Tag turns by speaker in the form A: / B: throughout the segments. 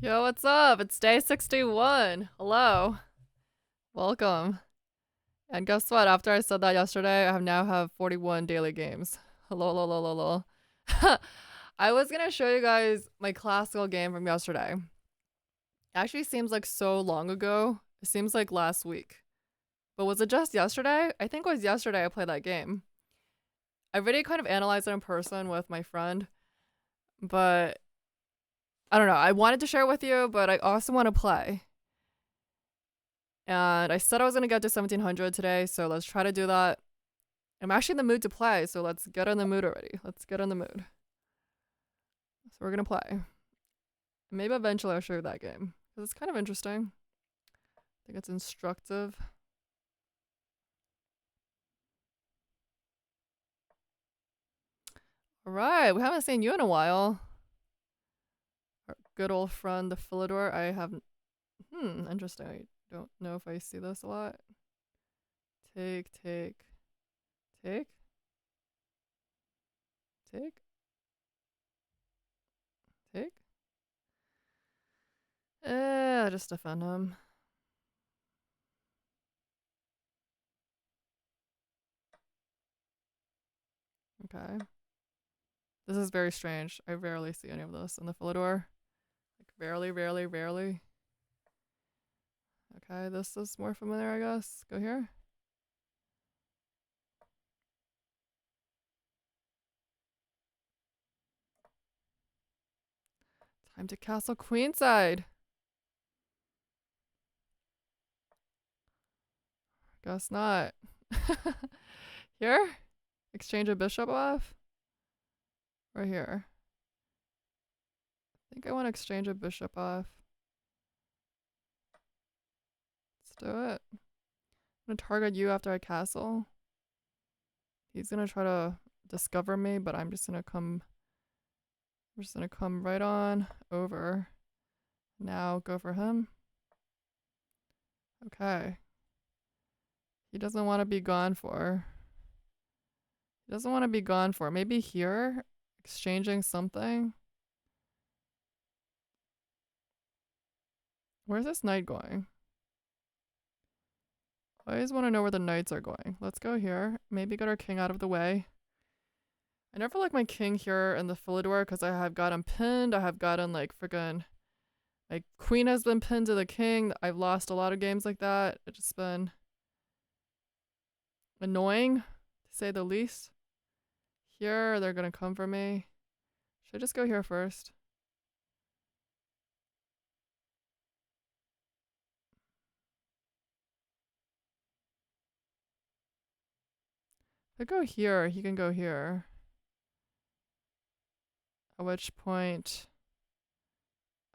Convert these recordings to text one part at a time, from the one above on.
A: Yo, what's up? It's day 61. Hello. Welcome. And guess what? After I said that yesterday, I now have 41 daily games. Hello, lol, lol, lol, lol. I was gonna show you guys my classical game from yesterday. It actually seems like so long ago. It seems like last week. But was it just yesterday? I think it was yesterday I played that game. I already kind of analyzed it in person with my friend, but I don't know. I wanted to share it with you, but I also want to play. And I said I was going to get to 1700 today, so let's try to do that. I'm actually in the mood to play, so let's get in the mood already. Let's get in the mood. So we're going to play. Maybe eventually I'll show you that game, because it's kind of interesting. I think it's instructive. Alright, we haven't seen you in a while. Our good old friend, the Philidor. I have... interesting. I don't know if I see this a lot. Take. Take. Just defend him. Okay. This is very strange. I rarely see any of this in the Philidor. Like, rarely. Okay, this is more familiar, I guess. Go here. Time to castle queenside. Guess not. Here? Exchange a bishop off? Or here? I think I want to exchange a bishop off. Let's do it. I'm gonna target you after I castle. He's gonna try to discover me, but I'm just gonna come right on over. Now go for him. Okay. He doesn't want to be gone for. Maybe here? Exchanging something? Where's this knight going? I always want to know where the knights are going. Let's go here. Maybe get our king out of the way. I never like my king here in the Philidor because I have got him pinned. I have gotten like friggin' my queen has been pinned to the king. I've lost a lot of games like that. It's just been annoying, to say the least. Here, they're gonna come for me. Should I just go here first? If I go here, he can go here. At which point,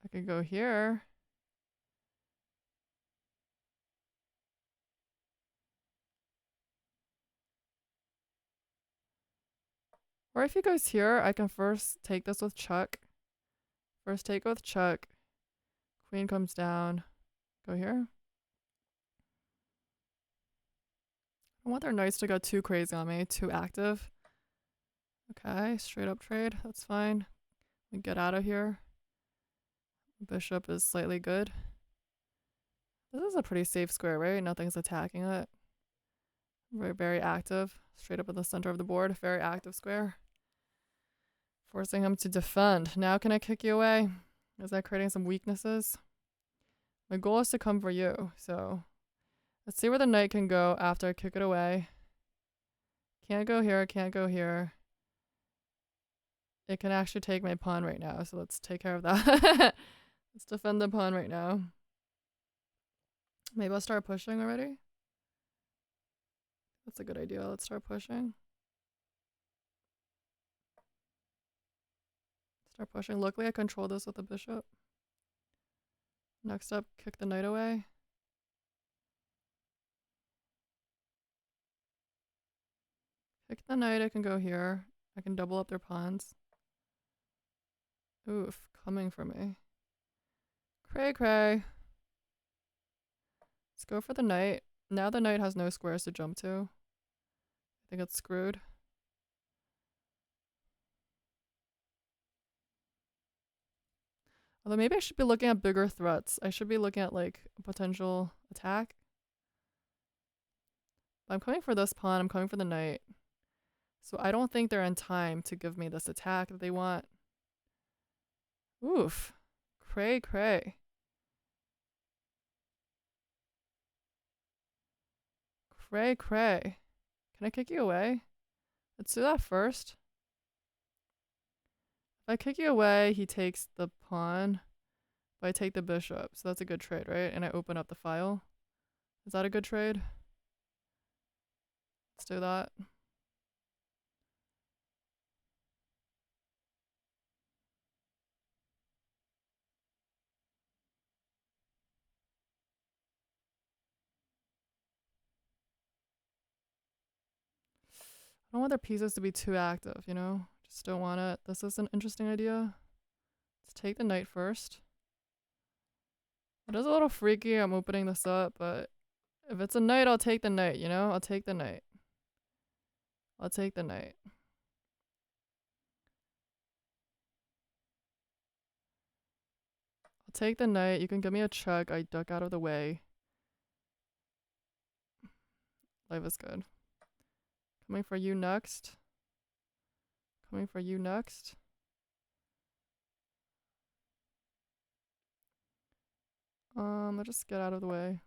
A: I could go here. Or if he goes here, I can first take this with Chuck. First take with Chuck. Queen comes down. Go here. I want their knights to go too crazy on me, too active. Okay, straight up trade. That's fine. We get out of here. Bishop is slightly good. This is a pretty safe square, right? Nothing's attacking it. Very active. Straight up in the center of the board. Very active square. Forcing him to defend. Now can I kick you away? Is that creating some weaknesses? My goal is to come for you, so let's see where the knight can go after I kick it away. Can't go here, can't go here. It can actually take my pawn right now, so let's take care of that. Let's defend the pawn right now. Maybe I'll start pushing already. That's a good idea. Let's start pushing. Start pushing. Luckily, I control this with the bishop. Next up, kick the knight away. Kick the knight, I can go here. I can double up their pawns. Oof, coming for me. Cray. Let's go for the knight. Now the knight has no squares to jump to. I think it's screwed. Although maybe I should be looking at bigger threats. I should be looking at like a potential attack. But I'm coming for this pawn. I'm coming for the knight. So I don't think they're in time to give me this attack that they want. Oof. Cray cray. Cray cray. Can I kick you away? Let's do that first. If I kick you away, he takes the pawn. But I take the bishop. So that's a good trade, right? And I open up the file. Is that a good trade? Let's do that. I don't want their pieces to be too active, you know? Just don't want it. This is an interesting idea. Let's take the knight first. It is a little freaky. I'm opening this up, but if it's a knight, I'll take the knight, you know? I'll take the knight. I'll take the knight. I'll take the knight. You can give me a check. I duck out of the way. Life is good. Coming for you next. Coming for you next. I'll just get out of the way.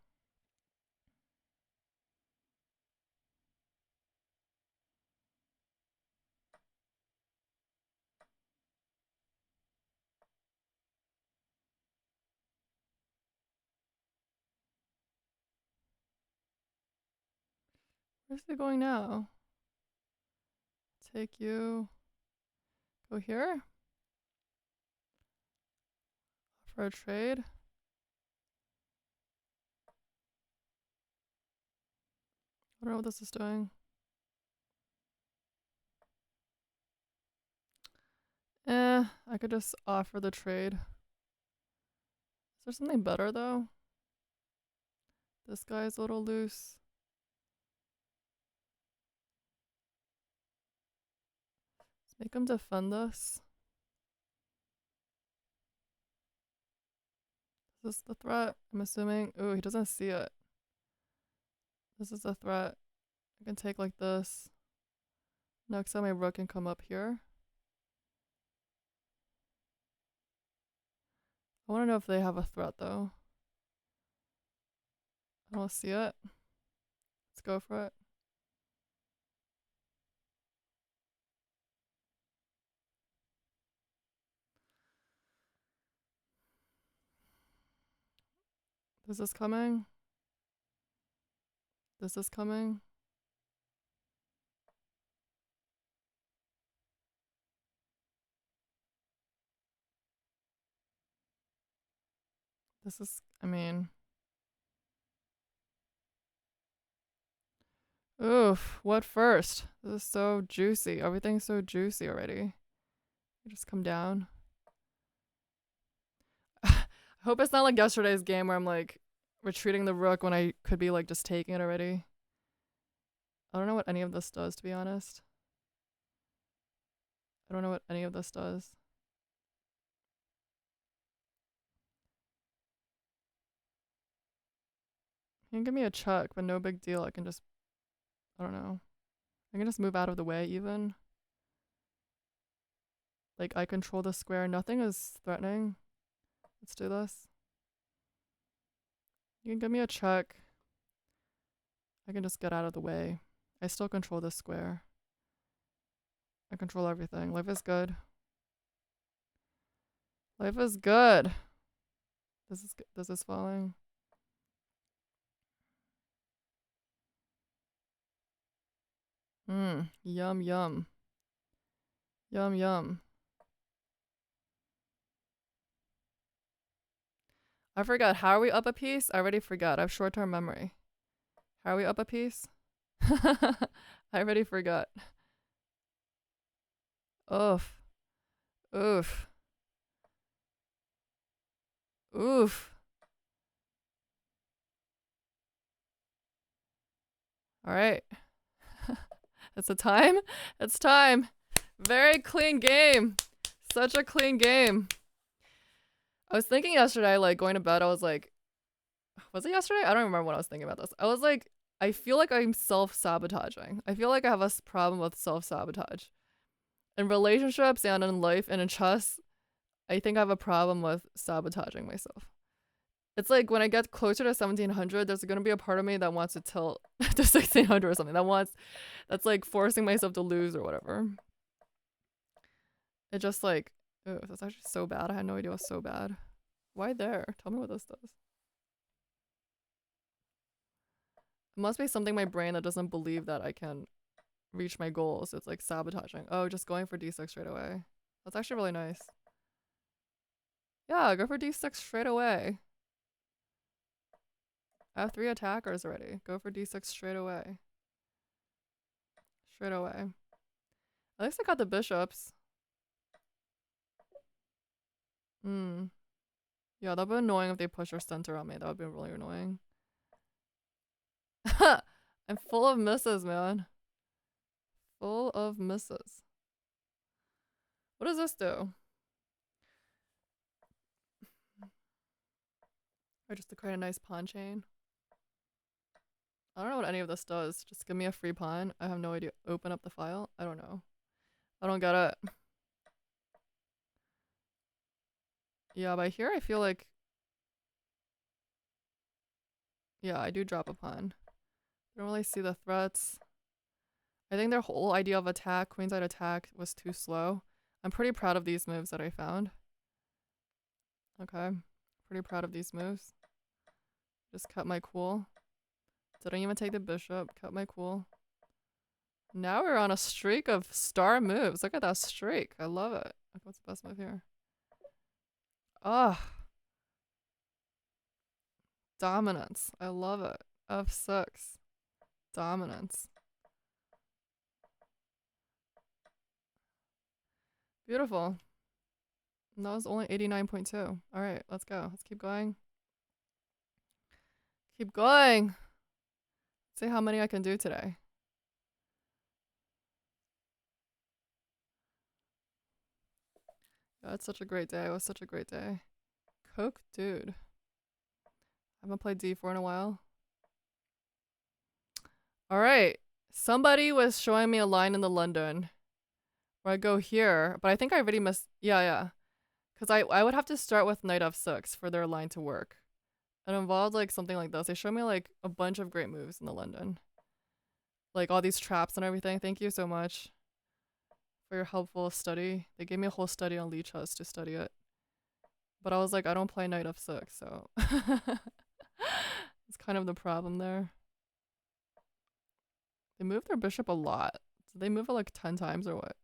A: Where's he going now? Take you. Go here. For a trade. I don't know what this is doing. I could just offer the trade. Is there something better though? This guy's a little loose. Let's make him defend this. Is this the threat? I'm assuming. Ooh, he doesn't see it. This is the threat. I can take like this. Next time my rook can come up here. I want to know if they have a threat though. I don't see it. Let's go for it. This is coming. This is coming. This is, I mean. Oof, what first? This is so juicy. Everything's so juicy already. You just come down. I hope it's not like yesterday's game where I'm like retreating the rook when I could be like just taking it already. I don't know what any of this does, to be honest. I don't know what any of this does. You can give me a check, but no big deal. I can just, I don't know. I can just move out of the way even. Like I control the square. Nothing is threatening. Let's do this. You can give me a check. I can just get out of the way. I still control this square. I control everything. Life is good. Life is good. This is falling. Yum yum. Yum yum. I forgot. How are we up a piece? I already forgot. I have short-term memory. How are we up a piece? I already forgot. Oof. Oof. Oof. All right. It's a time. It's time. Very clean game. Such a clean game. I was thinking yesterday, like going to bed, I was like, was it yesterday? I don't remember when I was thinking about this. I was like, I feel like I'm self-sabotaging. I feel like I have a problem with self-sabotage. In relationships and in life and in chess, I think I have a problem with sabotaging myself. It's like when I get closer to 1700, there's gonna be a part of me that wants to tilt to 1600 or something. That's like forcing myself to lose or whatever. It just like, oh, that's actually so bad. I had no idea it was so bad. Why there? Tell me what this does. It must be something in my brain that doesn't believe that I can reach my goals. It's like sabotaging. Oh, just going for d6 straight away. That's actually really nice. Yeah, go for d6 straight away. I have 3 attackers already. Go for d6 straight away. Straight away. At least I got the bishops. Hmm. Yeah, that'd be annoying if they push their center on me. That would be really annoying. I'm full of misses, man. Full of misses. What does this do? Or just to create a nice pawn chain. I don't know what any of this does. Just give me a free pawn. I have no idea. Open up the file? I don't know. I don't get it. Yeah, but here I feel like... Yeah, I do drop a pawn. I don't really see the threats. I think their whole idea of attack, queenside attack, was too slow. I'm pretty proud of these moves that I found. Okay. Pretty proud of these moves. Just cut my cool. Didn't even take the bishop. Cut my cool. Now we're on a streak of star moves. Look at that streak. I love it. Like, what's the best move here? Ah, dominance. I love it. F6. Dominance. Beautiful. And that was only 89.2. Alright, let's go. Let's keep going. Keep going. See how many I can do today. Yeah, it's such a great day. It was such a great day. Coke, dude. I haven't played D4 in a while. Alright. Somebody was showing me a line in the London where I go here, but I think I already missed. Yeah. Because I would have to start with knight f6 for their line to work. It involved like something like this. They showed me like a bunch of great moves in the London. Like all these traps and everything. Thank you so much for your helpful study. They gave me a whole study on Lee Chess to study it. But I was like, I don't play knight f6, so it's kind of the problem there. They move their bishop a lot. Did they move it like 10 times or what?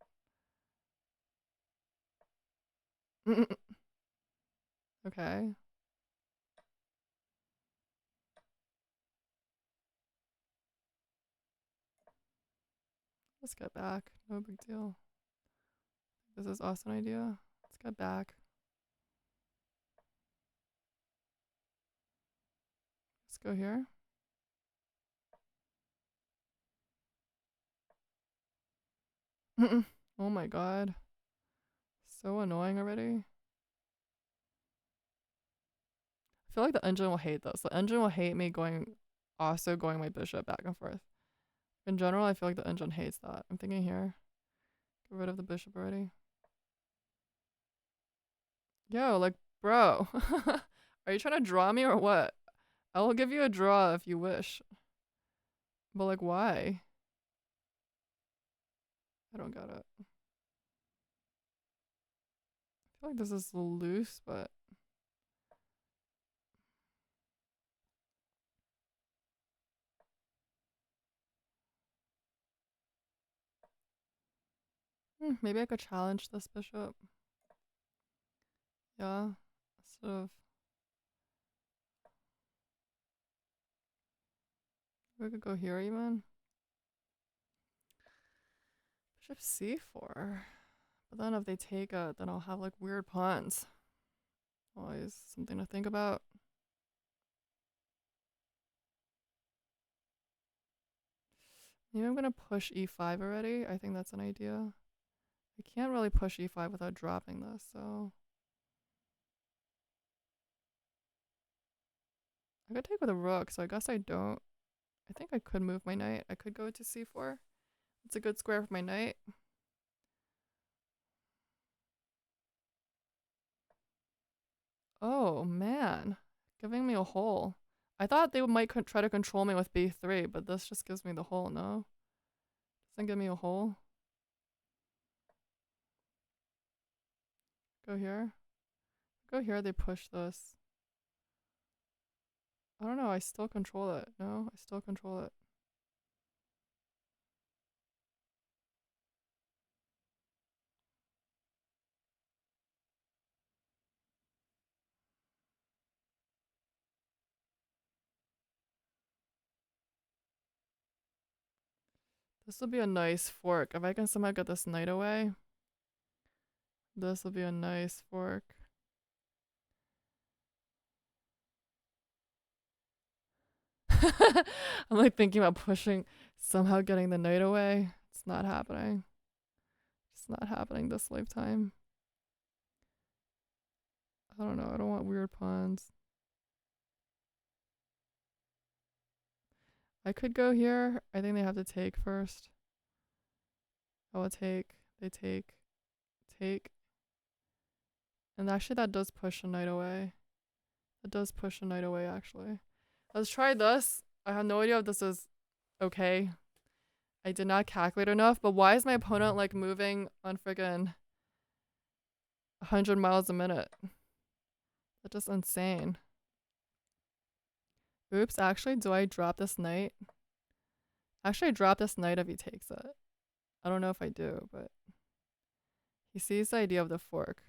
A: Okay. Let's get back. No big deal. This is also an idea. Let's get back. Let's go here. Oh my god. So annoying already. I feel like the engine will hate this. The engine will hate me also going my bishop back and forth. In general, I feel like the engine hates that. I'm thinking here. Get rid of the bishop already. Yo, like, bro. Are you trying to draw me or what? I will give you a draw if you wish. But like, why? I don't get it. I feel like this is loose, but... maybe I could challenge this bishop. Yeah. Sort of. We could go here even. Bishop c4. But then if they take it, then I'll have like weird pawns. Always something to think about. Maybe I'm gonna push e5 already. I think that's an idea. I can't really push e5 without dropping this, so... I could take with a rook, so I guess I don't. I think I could move my knight. I could go to c4. It's a good square for my knight. Oh, man. Giving me a hole. I thought they might try to control me with b3, but this just gives me the hole, no? Doesn't give me a hole. Go here. Go here, they push this. I don't know, I still control it. No, I still control it. This will be a nice fork. If I can somehow get this knight away, this will be a nice fork. I'm like thinking about pushing, somehow getting the knight away. It's not happening. It's not happening this lifetime. I don't know. I don't want weird pawns. I could go here. I think they have to take first. I will take. They take. Take. And actually that does push a knight away. It does push a knight away, actually. Let's try this. I have no idea if this is okay. I did not calculate enough, but why is my opponent like moving on friggin' 100 miles a minute? That's just insane. Oops, actually, do I drop this knight? Actually, I drop this knight if he takes it. I don't know if I do, but he sees the idea of the fork.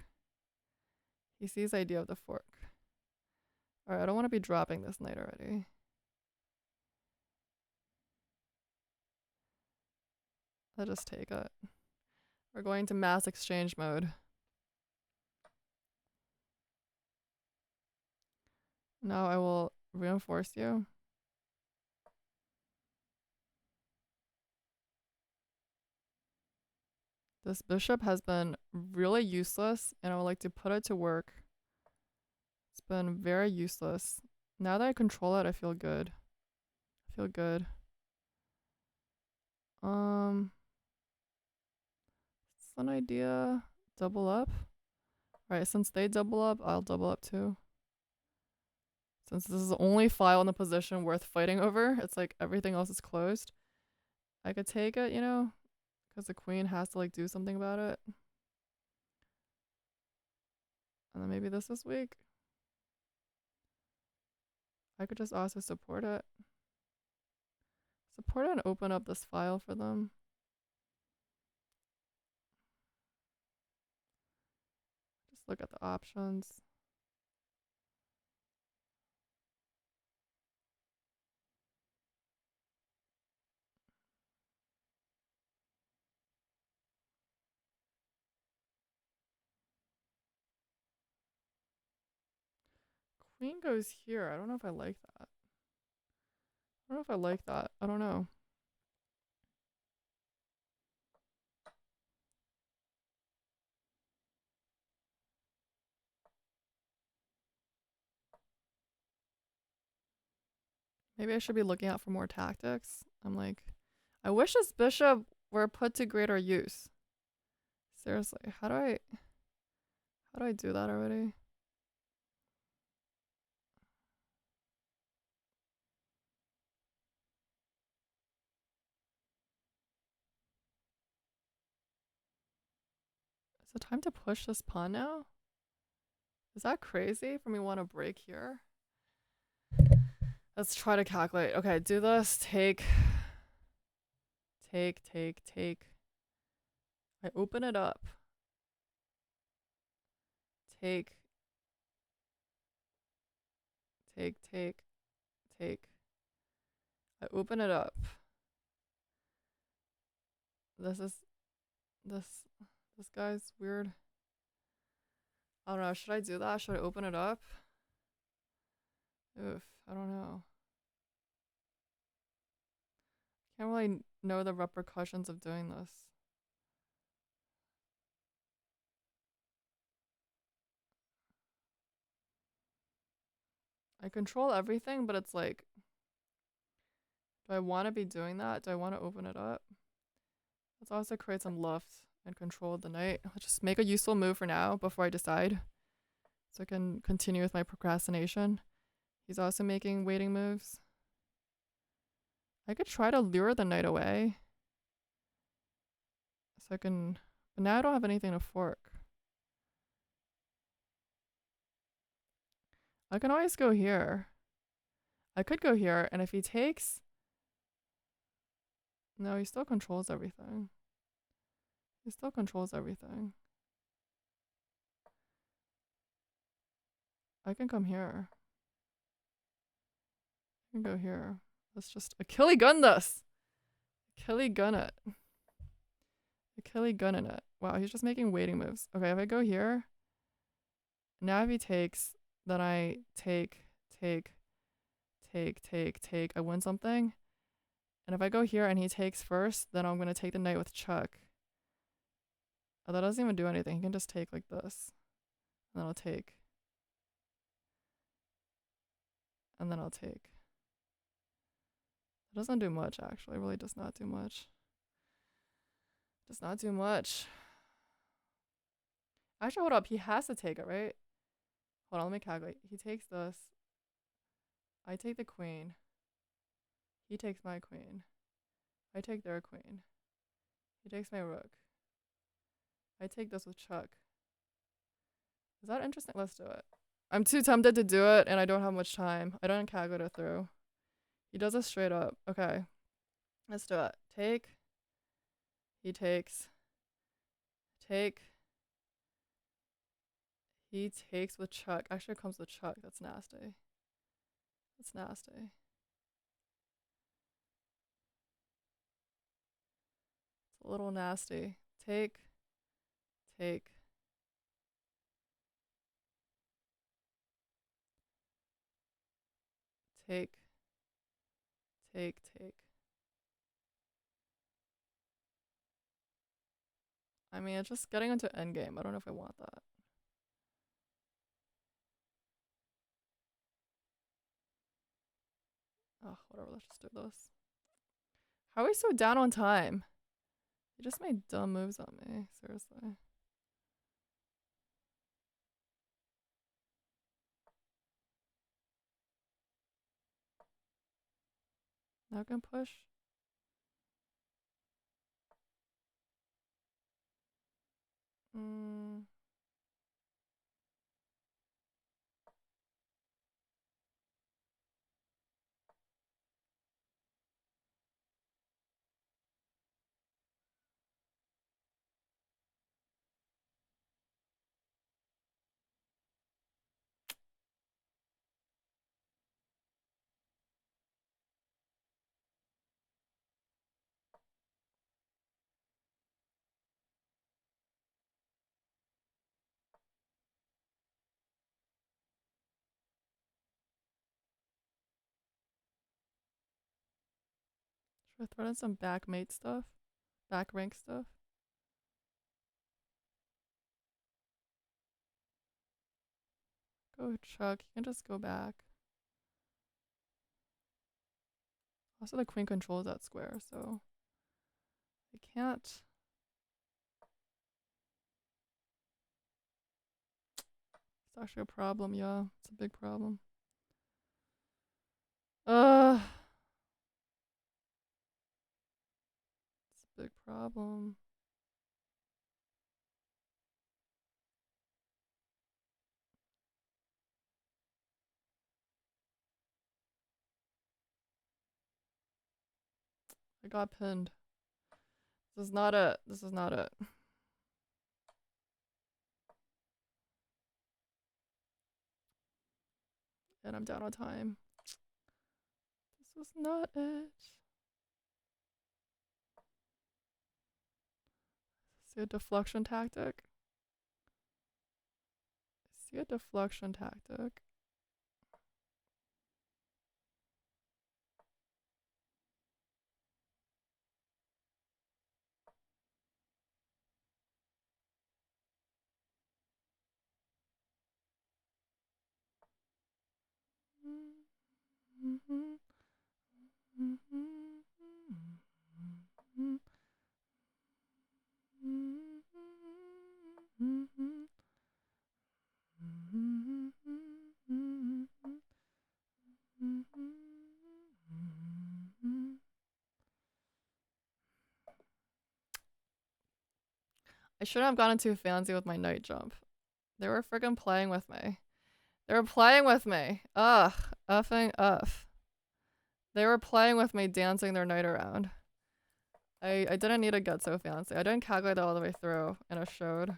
A: He sees the idea of the fork. Alright, I don't want to be dropping this knight already. I'll just take it. We're going to mass exchange mode. Now I will reinforce you. This bishop has been really useless, and I would like to put it to work. It's been very useless. Now that I control it, I feel good. I feel good. It's an idea. Double up. Alright, since they double up, I'll double up too. Since this is the only file in the position worth fighting over, it's like everything else is closed. I could take it, you know, because the queen has to like do something about it. And then maybe this is weak. I could just also support it. Support it and open up this file for them. Just look at the options. Queen goes here. I don't know if I like that. I don't know if I like that. I don't know. Maybe I should be looking out for more tactics. I'm like, I wish this bishop were put to greater use. Seriously, how do I do that already? Is it time to push this pawn now? Is that crazy for me to want to break here? Let's try to calculate. Okay, do this. Take. I open it up. Take. I open it up. This guy's weird. I don't know. Should I do that? Should I open it up? Oof. I don't know. Can't really know the repercussions of doing this. I control everything, but it's like, do I want to be doing that? Do I want to open it up? Let's also create some luft and control the knight. Let's just make a useful move for now before I decide, so I can continue with my procrastination. He's also making waiting moves. I could try to lure the knight away, so I can, but now I don't have anything to fork. I can always go here. I could go here, and if he takes, no, he still controls everything. He still controls everything. I can come here. I can go here. Let's just Achilles gun this. Achilles gun it. Achilles gunning it. Wow, he's just making waiting moves. Okay, if I go here, now if he takes, then I take. I win something. And if I go here and he takes first, then I'm gonna take the knight with Chuck. Oh, that doesn't even do anything. He can just take like this. And then I'll take. And then I'll take. It doesn't do much, actually. It really does not do much. Does not do much. Actually, hold up. He has to take it, right? Hold on, let me calculate. He takes this. I take the queen. He takes my queen. I take their queen. He takes my rook. I take this with Chuck. Is that interesting? Let's do it. I'm too tempted to do it, and I don't have much time. I don't calculate it through. He does it straight up. Okay. Let's do it. Take. He takes. Take. He takes with Chuck. Actually, it comes with Chuck. That's nasty. That's nasty. It's a little nasty. Take. Take. Take. Take. I mean, it's just getting into endgame. I don't know if I want that. Oh, whatever. Let's just do this. How are we so down on time? You just made dumb moves on me. Seriously. Now I can push. Should I throw in some back mate stuff? Back rank stuff? Go Chuck. You can just go back. Also, the queen controls that square, so I can't. It's actually a problem, yeah. It's a big problem. It's a big problem. I got pinned. This is not it. This is not it. And I'm down on time. This was not it. See a deflection tactic? See a deflection tactic. I shouldn't have gotten too fancy with my night jump. They were friggin' playing with me. They were playing with me. Ugh. Effing F. They were playing with me, dancing their night around. I didn't need to get so fancy. I didn't calculate it all the way through, and it showed.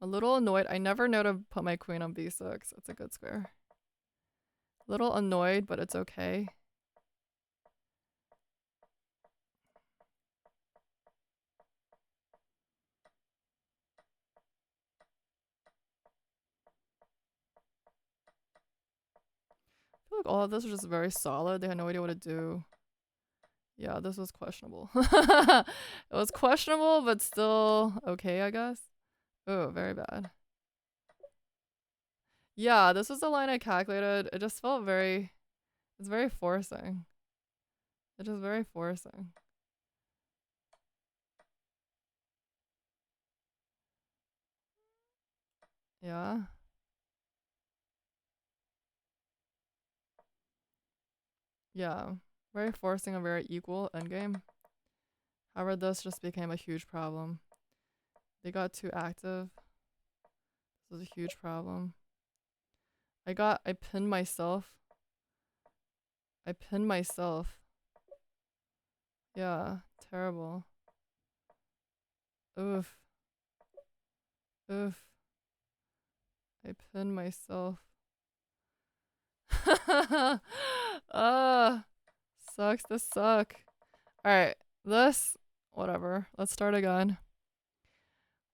A: A little annoyed. I never know to put my queen on b6. It's a good square. A little annoyed, but it's okay. I feel like all of this was just very solid. They had no idea what to do. Yeah, this was questionable. It was questionable, but still okay, I guess. Oh, very bad. Yeah, this was the line I calculated. It just felt very... It's very forcing. It's just very forcing. Yeah. Yeah. Very forcing and very equal endgame. However, this just became a huge problem. They got too active. This was a huge problem. I pinned myself. I pinned myself. Yeah, terrible. Oof. Oof. I pinned myself. Sucks to suck. Alright, this, whatever. Let's start again.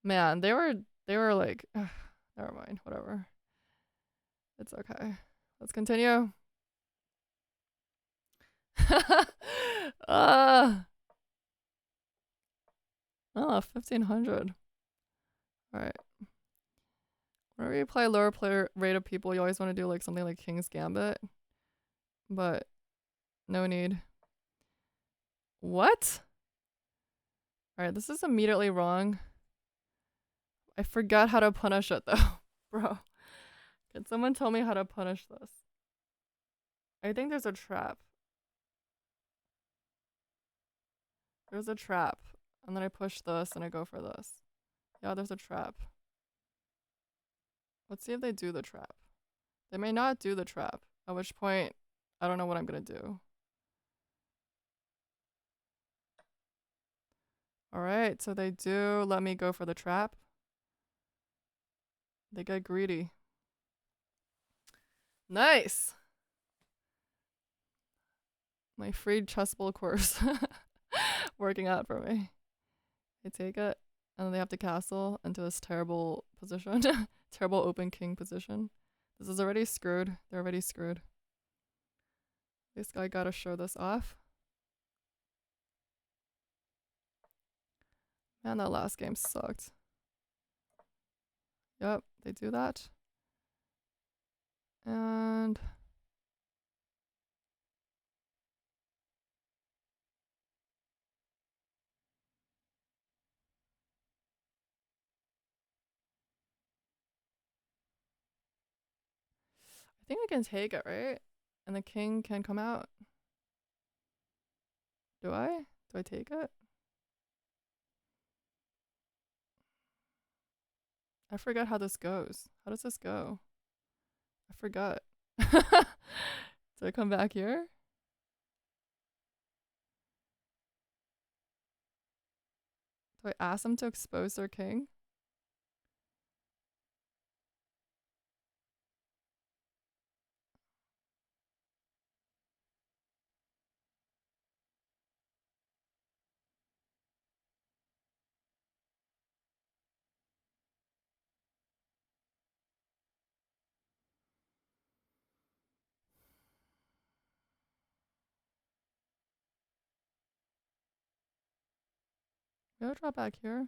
A: Man, they were like, never mind, whatever. It's okay. Let's continue. Oh, 1500. Alright. Whenever you play lower player rated people, you always want to do like something like King's Gambit. But no need. What? Alright, this is immediately wrong. I forgot how to punish it though. Bro. Can someone tell me how to punish this? I think there's a trap. There's a trap. And then I push this and I go for this. Yeah, there's a trap. Let's see if they do the trap. They may not do the trap. At which point, I don't know what I'm gonna do. Alright, so they do let me go for the trap. They get greedy. Nice! My free chessable course. Working out for me. I take it, and then they have to castle into this terrible position. Terrible open king position. This is already screwed. They're already screwed. This guy gotta show this off. Man, that last game sucked. Yep, they do that. And... I think I can take it, right? And the king can come out. Do I? Do I take it? I forgot how this goes. How does this go? I forgot. Do I come back here? Do I ask them to expose their king? Do I drop back here?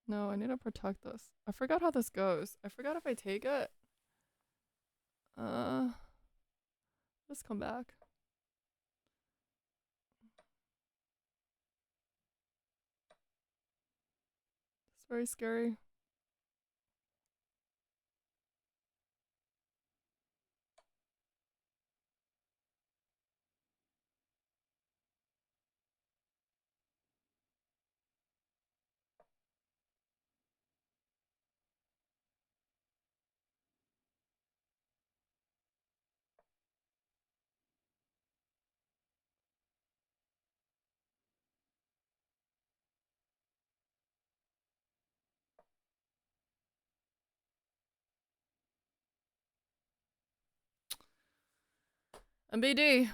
A: No, I need to protect this. I forgot how this goes. I forgot if I take it. Just come back. It's very scary. MBD.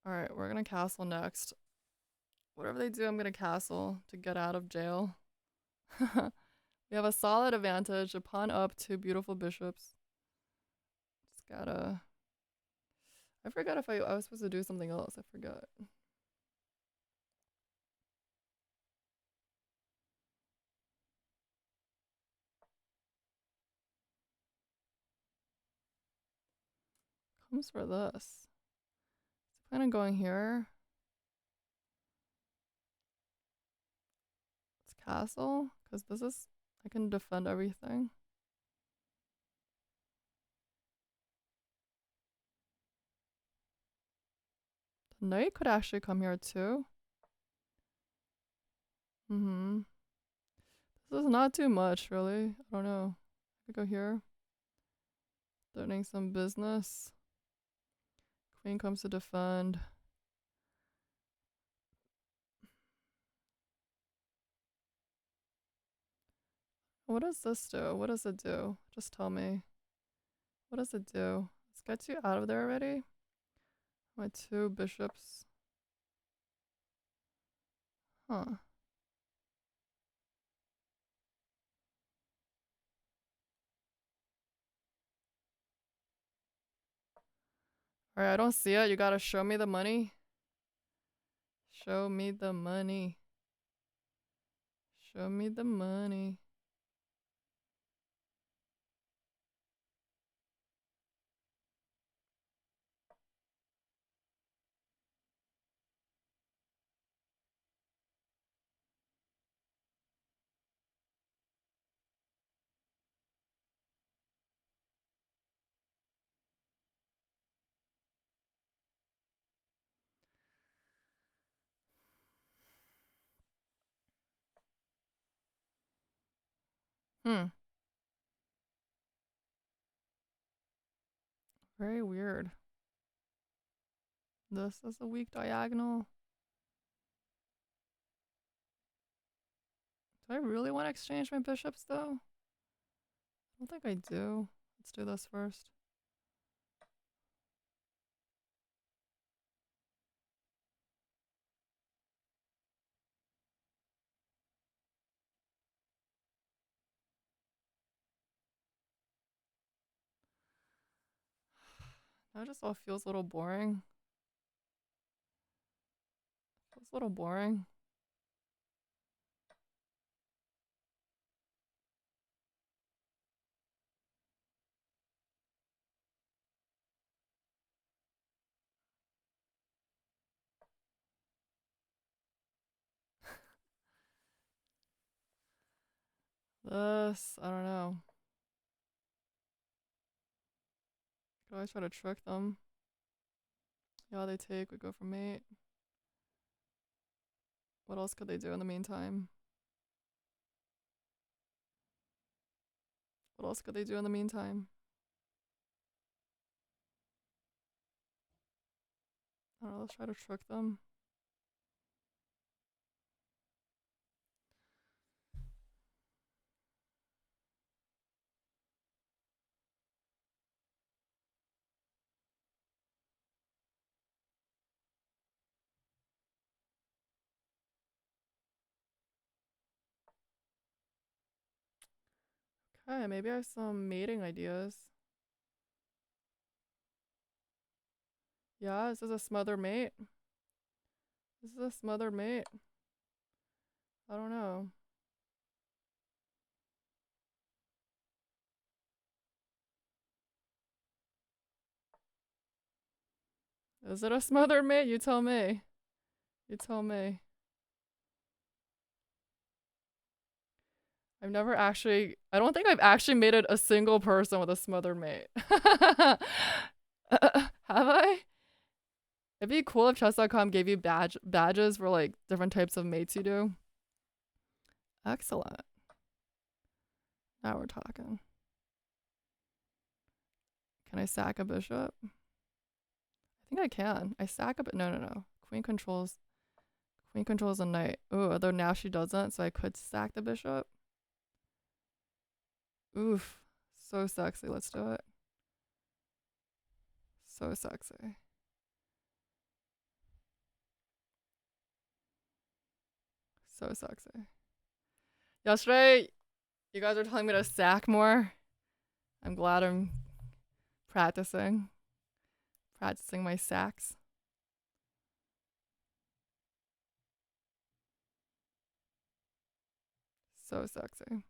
A: Alright, we're gonna castle next. Whatever they do, I'm gonna castle to get out of jail. We have a solid advantage. A pawn up, two beautiful bishops. Just gotta... I forgot if I was supposed to do something else. I forgot. Comes for this. Kind of going here. It's castle, because this is... I can defend everything. The knight could actually come here too. This is not too much, really. I don't know. I could go here. Threatening some business. Queen comes to defend. What does this do? What does it do? Just tell me. What does it do? Let's get you out of there already. My two bishops. Huh. Alright, I don't see it. You gotta show me the money. Show me the money. Show me the money. Very weird. This is a weak diagonal. Do I really want to exchange my bishops though? I don't think I do. Let's do this first. Now it just all feels a little boring. Feels a little boring. This, I don't know. Could always try to trick them. Yeah, they take, we go for mate. What else could they do in the meantime? What else could they do in the meantime? I don't know, let's try to trick them. Okay, maybe I have some mating ideas. Yeah, this is a smother mate. This is a smothered mate. I don't know. Is it a smothered mate? You tell me. You tell me. I've never actually, I don't think I've actually mated a single person with a smothered mate. Have I? It'd be cool if chess.com gave you badges for like different types of mates you do. Excellent. Now we're talking. Can I sack a bishop? I think I can. I sack a bit. No. Queen controls a knight. Ooh, although now she doesn't, so I could sack the bishop. Oof. So sexy. Let's do it. So sexy. So sexy. Yesterday, you guys were telling me to sack more. I'm glad I'm practicing my sacks. So sexy.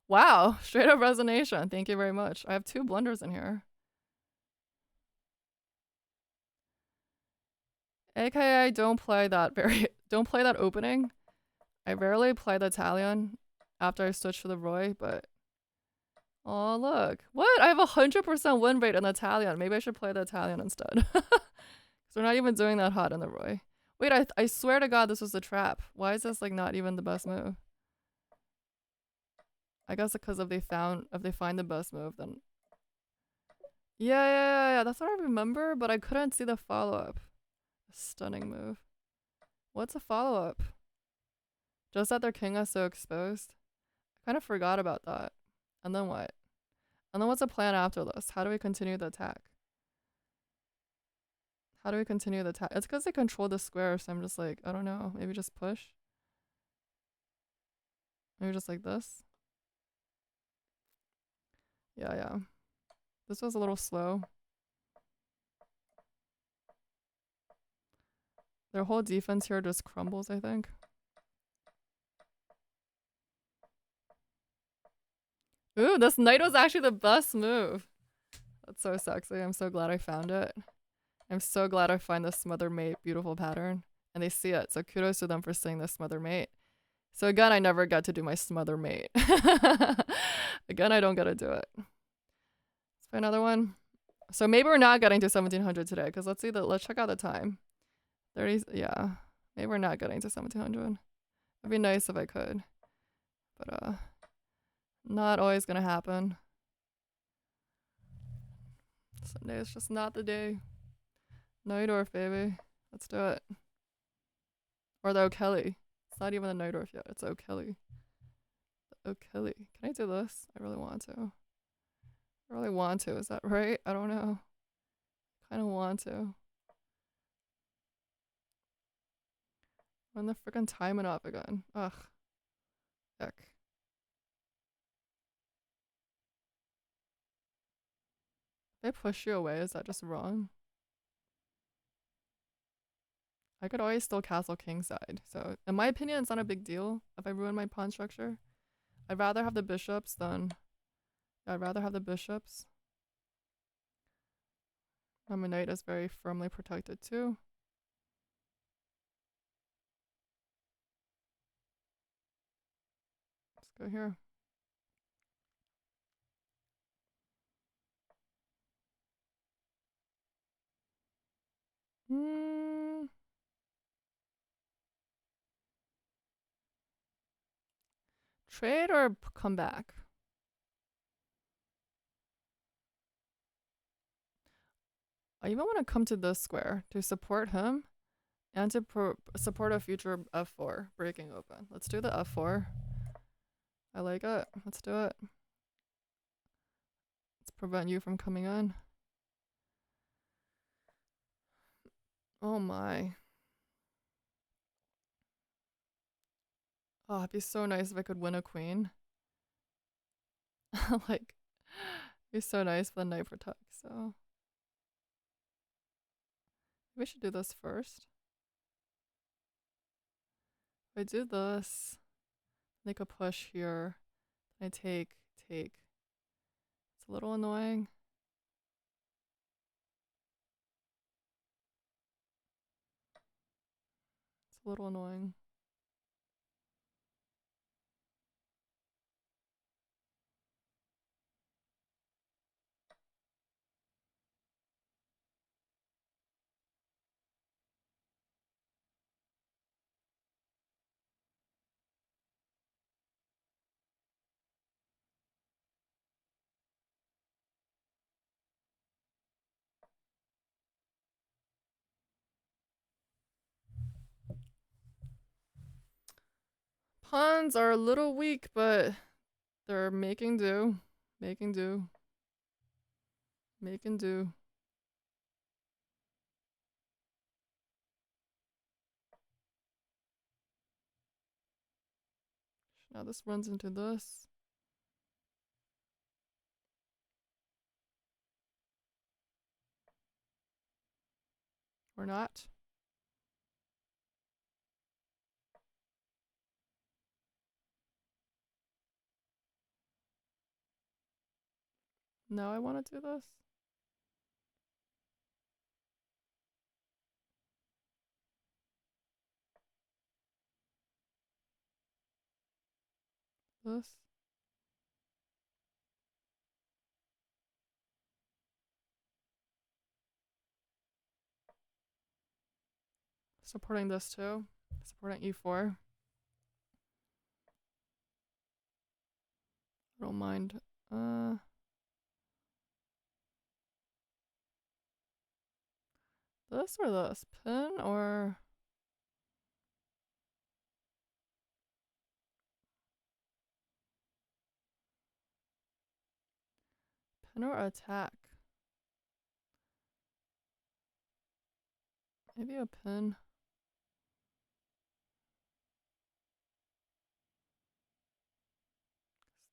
A: Wow, straight up resignation. Thank you very much. I have 2 blunders in here. AKA don't play that opening. I rarely play the Italian after I switch to the Roy, but oh look. What? I have 100% win rate in the Italian. Maybe I should play the Italian instead. Because we're not even doing that hot in the Roy. Wait, I swear to God this was a trap. Why is this like not even the best move? I guess because if they find the best move, then yeah. That's what I remember, but I couldn't see the follow-up. Stunning move. What's a follow-up? Just that their king is so exposed. I kind of forgot about that. And then what? And then what's the plan after this? How do we continue the attack? It's because they control the square, so I'm just like, I don't know. Maybe just push? Maybe just like this? Yeah. This was a little slow. Their whole defense here just crumbles, I think. Ooh, this knight was actually the best move. That's so sexy. I'm so glad I found it. I'm so glad I find this smother mate beautiful pattern. And they see it, so kudos to them for seeing this smother mate. So again, I never get to do my smother mate. Again, I don't get to do it. Let's play another one. So maybe we're not getting to 1700 today, because let's check out the time. 30, yeah. Maybe we're not getting to 1700. It'd be nice if I could. But not always gonna happen. Sunday is just not the day. Neudorf, baby. Let's do it. Or the O'Kelly. It's not even the Neudorf yet. It's O'Kelly. The O'Kelly. Can I do this? I really want to. Is that right? I don't know. Kind of want to. When the freaking timing up again. Ugh. Heck. If I push you away, is that just wrong? I could always still castle kingside. So, in my opinion, it's not a big deal if I ruin my pawn structure. I'd rather have the bishops than... I'd rather have the bishops. And my knight is very firmly protected too. Let's go here. Trade or come back? I even want to come to this square to support him and to support a future f4 breaking open. Let's do the f4. I like it. Let's do it. Let's prevent you from coming in. Oh my. Oh, it'd be so nice if I could win a queen. Like, it'd be so nice if the knight protects, so. We should do this first. If I do this, make a push here. I take. It's a little annoying. a little annoying. Pawns are a little weak, but they're making do. Making do. Making do. Now this runs into this. Or not. No, I want to do this. This. Supporting this too. Supporting e4. I don't mind. This or this? Pin or... Pin or attack? Maybe a pin.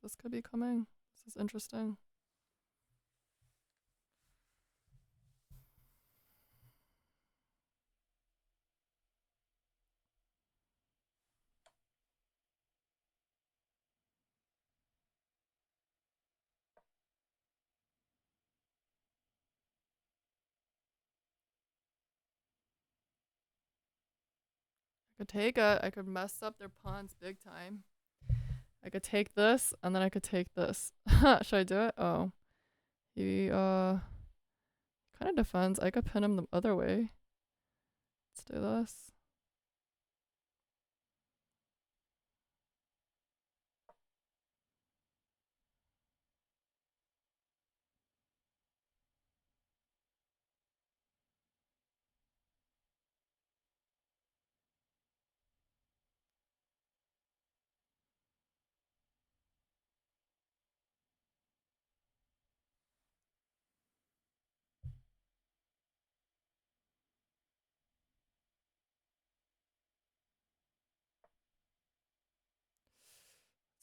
A: This could be coming. This is interesting. I could take it. I could mess up their pawns big time. I could take this, and then I could take this. Should I do it? Oh. He, kind of defends. I could pin him the other way. Let's do this.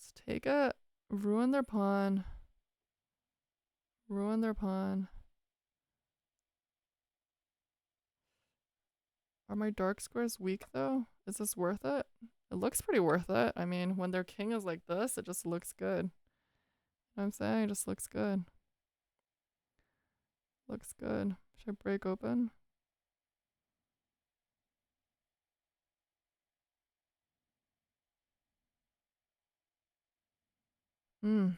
A: Let's take it. Ruin their pawn. Ruin their pawn. Are my dark squares weak though? Is this worth it? It looks pretty worth it. I mean, when their king is like this, it just looks good. You know what I'm saying? It just looks good. Looks good. Should I break open? Hmm.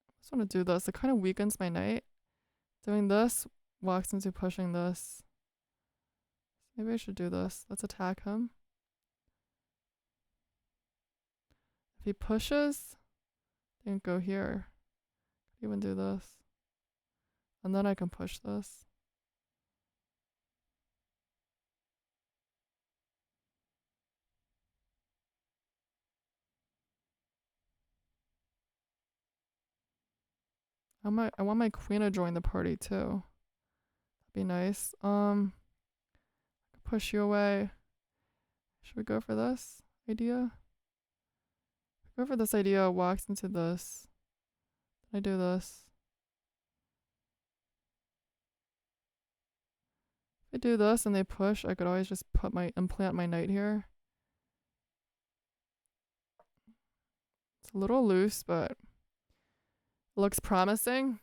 A: I just want to do this. It kind of weakens my knight. Doing this walks into pushing this. Maybe I should do this. Let's attack him. If he pushes, then go here. Could even do this. And then I can push this. I want my queen to join the party too. That'd be nice. Push you away. Should we go for this idea? Go for this idea, walks into this. Then I do this. If I do this and they push, I could always just implant my knight here. It's a little loose, but looks promising.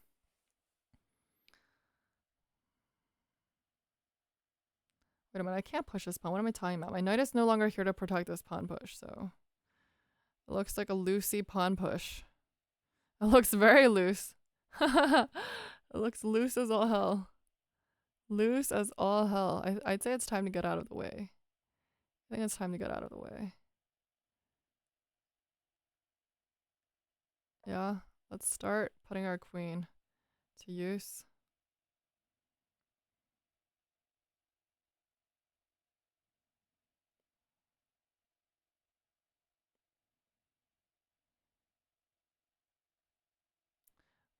A: Wait a minute, I can't push this pawn. What am I talking about? My knight is no longer here to protect this pawn push, so it looks like a loosey pawn push. It looks very loose. It looks loose as all hell. Loose as all hell. I'd say it's time to get out of the way. I think it's time to get out of the way. Yeah, let's start putting our queen to use.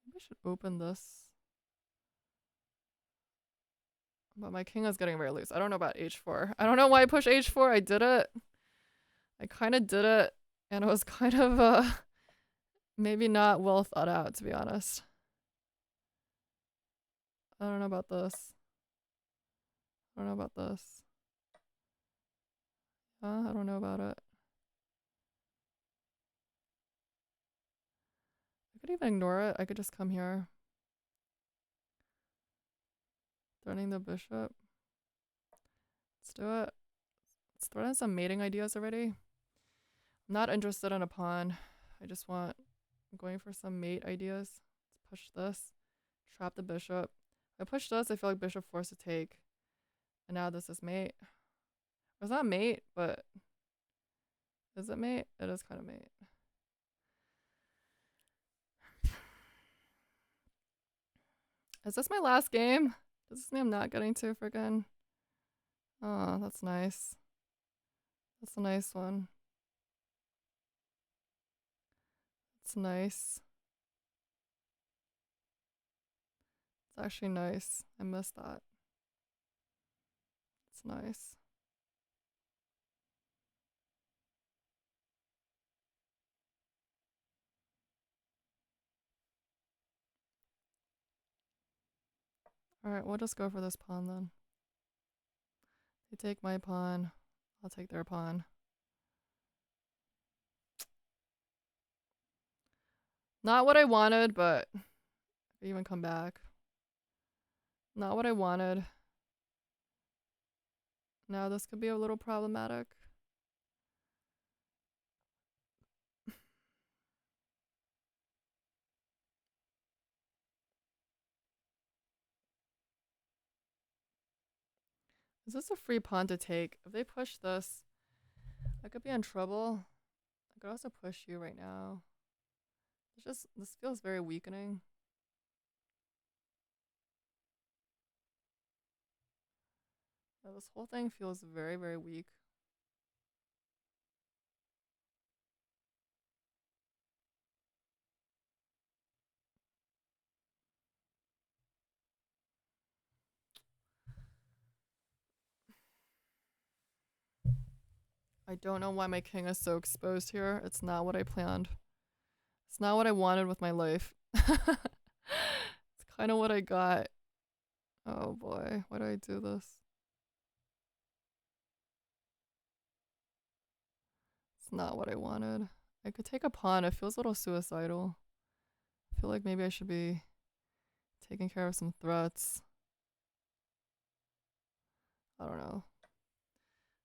A: Maybe I should open this. But my king is getting very loose. I don't know about h4. I don't know why I pushed h4. I did it. I kind of did it. And it was kind of maybe not well thought out, to be honest. I don't know about this. I don't know about this. I don't know about it. I could even ignore it. I could just come here. Threatening the bishop. Let's do it. Let's throw in some mating ideas already. I'm not interested in a pawn. I just want... I'm going for some mate ideas. Let's push this. Trap the bishop. If I push this, I feel like bishop forced to take. And now this is mate. It's not mate, but... Is it mate? It is kind of mate. Is this my last game? Does this mean I'm not getting to friggin'... Oh, that's nice. That's a nice one. It's nice. It's actually nice. I missed that. It's nice. Alright, we'll just go for this pawn then. They take my pawn. I'll take their pawn. Not what I wanted, but I even come back. Not what I wanted. Now this could be a little problematic. Is this a free pawn to take? If they push this, I could be in trouble. I could also push you right now. It's just, this feels very weakening. Yeah, this whole thing feels very, very weak. I don't know why my king is so exposed here. It's not what I planned. It's not what I wanted with my life. It's kind of what I got. Oh boy, why do I do this? It's not what I wanted. I could take a pawn. It feels a little suicidal. I feel like maybe I should be taking care of some threats. I don't know.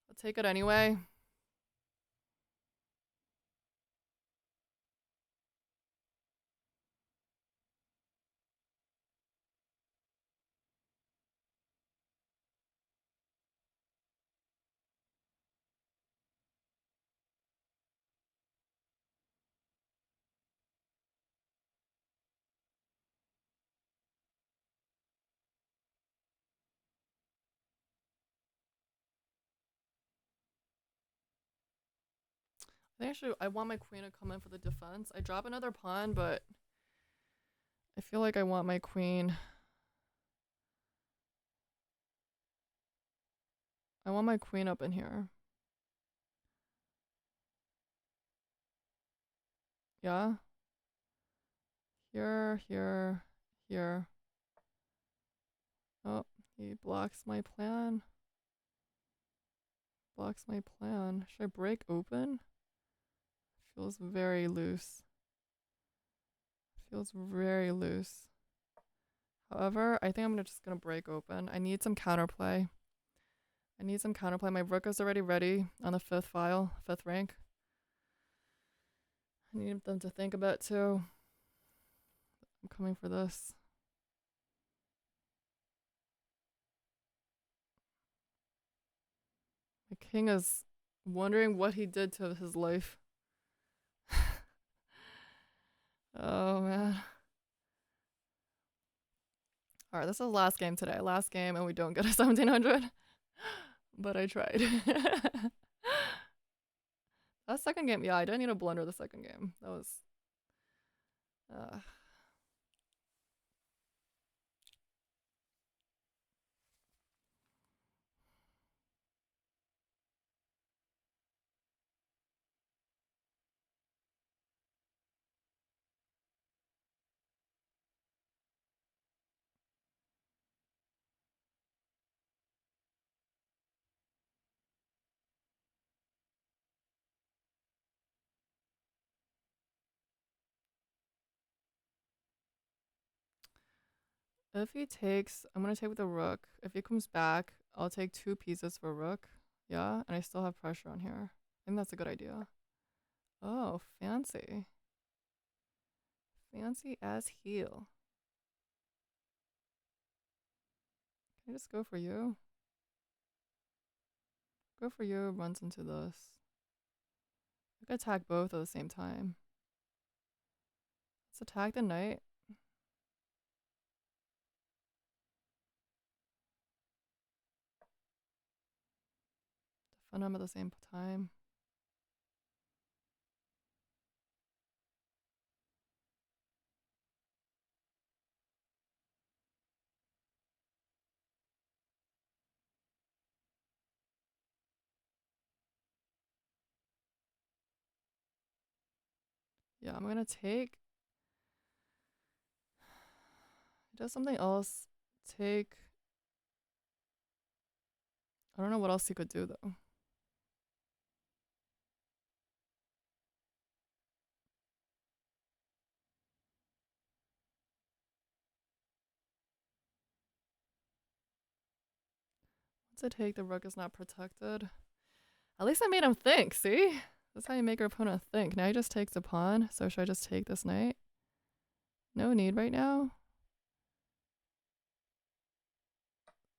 A: I'll take it anyway. I think I want my queen to come in for the defense. I drop another pawn, but I feel like I want my queen. I want my queen up in here. Yeah? Here, here, here. Oh, he blocks my plan. Blocks my plan. Should I break open? Feels very loose. Feels very loose. However, I think I'm just gonna break open. I need some counterplay. I need some counterplay. My rook is already ready on the 5th file, 5th rank. I need them to think about too. I'm coming for this. My king is wondering what he did to his life. Oh man. Alright, this is the last game today. Last game and we don't get a 1700. But I tried. That second game, yeah, I didn't need to blunder the second game. That was... If he takes, I'm gonna take with the rook. If he comes back, I'll take 2 pieces for rook. Yeah, and I still have pressure on here. I think that's a good idea. Oh, fancy. Fancy as heel. Can I just go for you? Go for you, runs into this. I could attack both at the same time. Let's attack the knight. Defend him at the same time. Yeah, I'm gonna take... He does something else. Take... I don't know what else he could do though. Once I take, the rook is not protected. At least I made him think, see? That's how you make your opponent think. Now he just takes a pawn, so should I just take this knight? No need right now.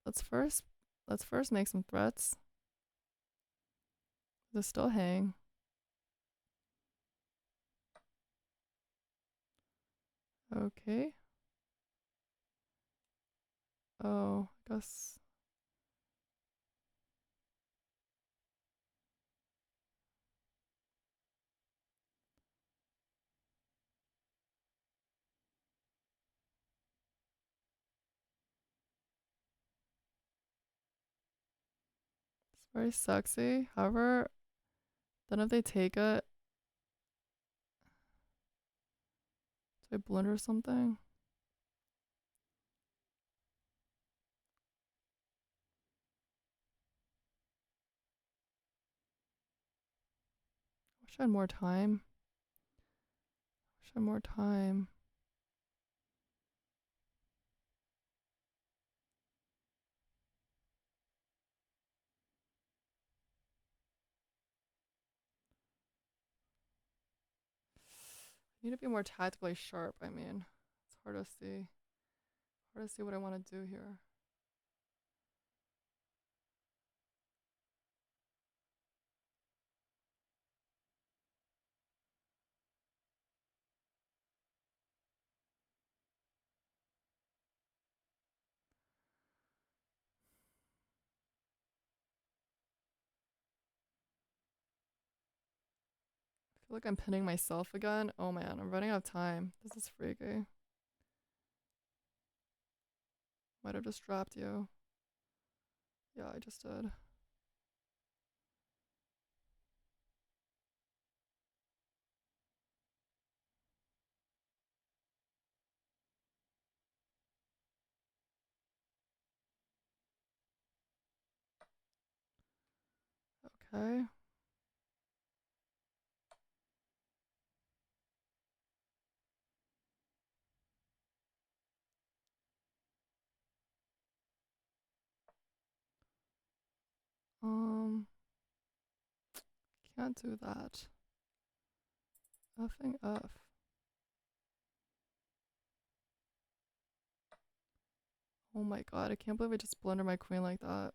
A: Let's first make some threats. Does still hang? Okay. Oh, I guess... It's very sexy. However, then if they take it... Do I blunder something? Wish I had more time. Wish I had more time. I need to be more tactically sharp, I mean. It's hard to see. Hard to see what I want to do here. I feel like I'm pinning myself again. Oh man, I'm running out of time. This is freaky. Might have just dropped you. Yeah, I just did. Okay. Can't do that. Effing F. Oh my god, I can't believe I just blundered my queen like that.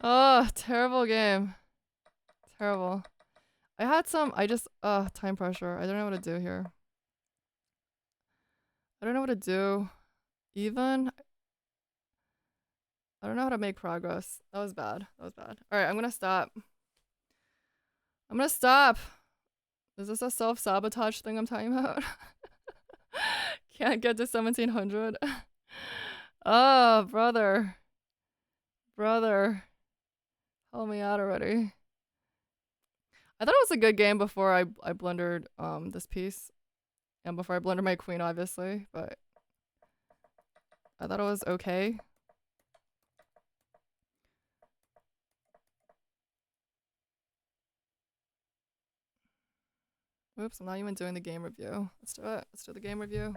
A: Oh, terrible game. Terrible. I had some, time pressure. I don't know what to do here. I don't know what to do. Even. I don't know how to make progress. That was bad. That was bad. Alright, I'm gonna stop. I'm gonna stop. Is this a self-sabotage thing I'm talking about? Can't get to 1700. Oh, brother. Brother. Help me out already. I thought it was a good game before I blundered this piece. And before I blundered my queen, obviously. But I thought it was okay. Oops, I'm not even doing the game review. Let's do it. Let's do the game review.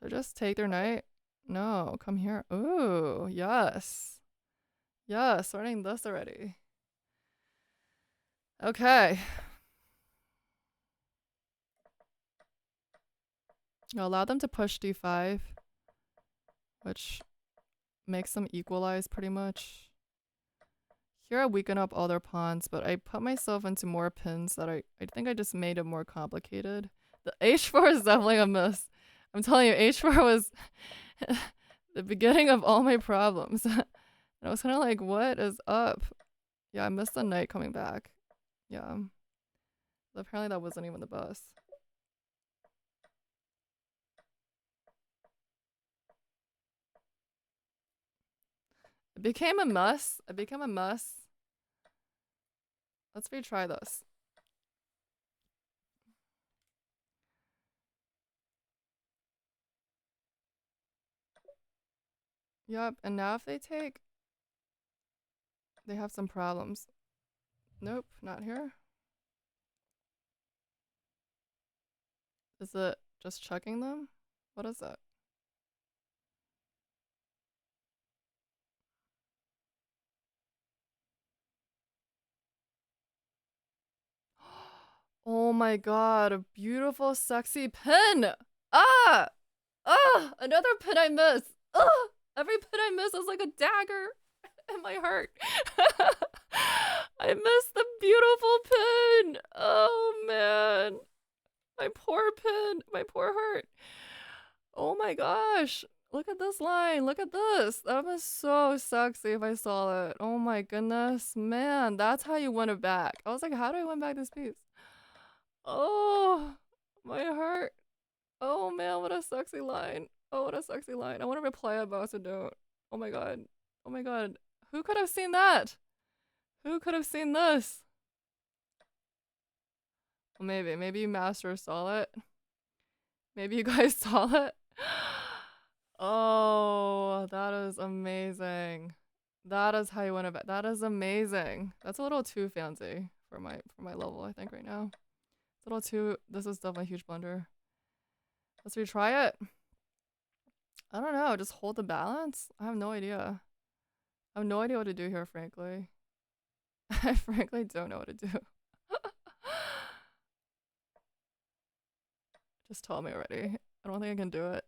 A: Should I just take their knight? No, come here. Ooh, yes. Yes, learning this already. Okay. I'll allow them to push d5, which makes them equalize pretty much. Here I weaken up all their pawns, but I put myself into more pins that I think I just made it more complicated. The h4 is definitely a miss. I'm telling you, h4 was the beginning of all my problems. And I was kind of like, what is up? Yeah, I missed the knight coming back. Yeah. But apparently that wasn't even the best. It became a mess. It became a mess. Let's retry this. Yep, and now if they take, they have some problems. Nope, not here. Is it just checking them? What is it? Oh my god, a beautiful, sexy pin! Ah! Ah! Another pin I miss! Ah! Every pin I miss is like a dagger in my heart. I missed the beautiful pin! Oh man. My poor pin. My poor heart. Oh my gosh. Look at this line. Look at this. That was so sexy if I saw it. Oh my goodness. Man, that's how you win it back. I was like, how do I win back this piece? Oh, my heart. Oh man, what a sexy line. Oh, what a sexy line. I want to reply it, but I also don't. Oh my god. Oh my god. Who could have seen that? Who could have seen this? Well, maybe you master saw it. Maybe you guys saw it. Oh, that is amazing. That is how you win a bet. That is amazing. That's a little too fancy for my level, I think, right now. It's a little too. This is definitely a huge blunder. Let's retry it. I don't know. Just hold the balance. I have no idea. I have no idea what to do here, frankly. I frankly don't know what to do. Just tell me already. I don't think I can do it.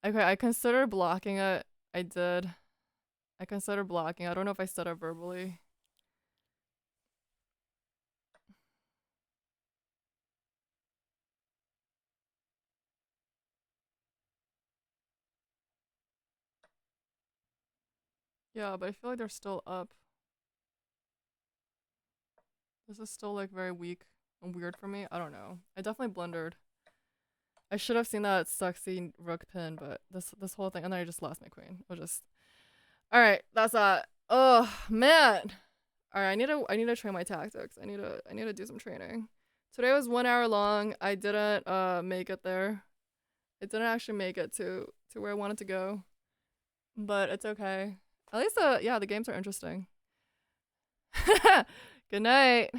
A: Okay, I considered blocking it. I did. I considered blocking. I don't know if I said it verbally. Yeah, but I feel like they're still up. This is still like very weak and weird for me. I don't know. I definitely blundered. I should have seen that sexy rook pin, but this whole thing, and then I just lost my queen. We'll just. All right, that's that. Oh man. All right, I need to train my tactics. I need to do some training. Today was 1 hour long. I didn't make it there. It didn't actually make it to where I wanted to go, but it's okay. At least yeah, the games are interesting. Good night.